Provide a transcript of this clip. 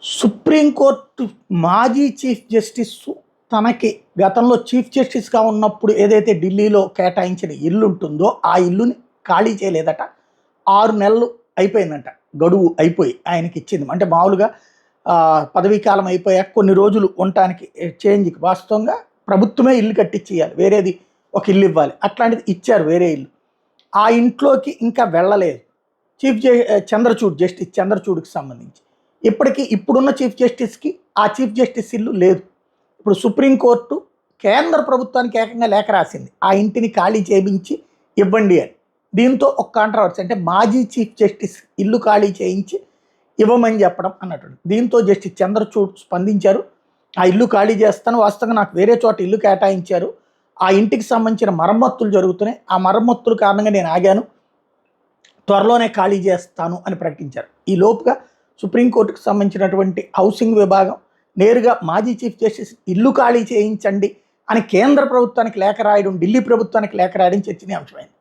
Supreme court మాజీ chief justice తనకి గతంలో చీఫ్ జస్టిస్గా ఉన్నప్పుడు ఏదైతే ఢిల్లీలో కేటాయించిన ఇల్లు ఉంటుందో ఆ ఇల్లుని ఖాళీ చేయలేదట. 6 నెలలు అయిపోయిందంట, గడువు అయిపోయి ఆయనకి ఇచ్చింది. అంటే మామూలుగా పదవీ కాలం అయిపోయాక కొన్ని రోజులు ఉండటానికి చేంజ్కి వాస్తవంగా ప్రభుత్వమే ఇల్లు కట్టించేయాలి, వేరేది ఒక ఇల్లు ఇవ్వాలి. అట్లాంటిది ఇచ్చారు, వేరే ఇల్లు. ఆ ఇంట్లోకి ఇంకా వెళ్ళలేదు చంద్రచూడ్, జస్టిస్ చంద్రచూడ్కి సంబంధించి. ఇప్పటికీ ఇప్పుడున్న చీఫ్ జస్టిస్కి ఆ చీఫ్ జస్టిస్ ఇల్లు లేదు. ఇప్పుడు సుప్రీంకోర్టు కేంద్ర ప్రభుత్వానికి ఏకంగా లేఖ రాసింది, ఆ ఇంటిని ఖాళీ చేయించి ఇవ్వండి అని. దీంతో ఒక కాంట్రవర్సీ, అంటే మాజీ చీఫ్ జస్టిస్ ఇల్లు ఖాళీ చేయించి ఇవ్వమని చెప్పడం అన్నట్టు. దీంతో జస్టిస్ చంద్రచూడ్ స్పందించారు. ఆ ఇల్లు ఖాళీ చేస్తాను, వాస్తవంగా నాకు వేరే చోట ఇల్లు కేటాయించారు, ఆ ఇంటికి సంబంధించిన మరమ్మతులు జరుగుతున్నాయి, ఆ మరమ్మతుల కారణంగా నేను ఆగాను, త్వరలోనే ఖాళీ చేస్తాను అని ప్రకటించారు. ఈ లోపుగా సుప్రీంకోర్టుకు సంబంధించినటువంటి హౌసింగ్ విభాగం నేరుగా మాజీ చీఫ్ జస్టిస్ ఇల్లు ఖాళీ చేయించండి అని కేంద్ర ప్రభుత్వానికి లేఖ రాయడం, ఢిల్లీ ప్రభుత్వానికి లేఖ రాయడం చర్చనీయాంశమైంది.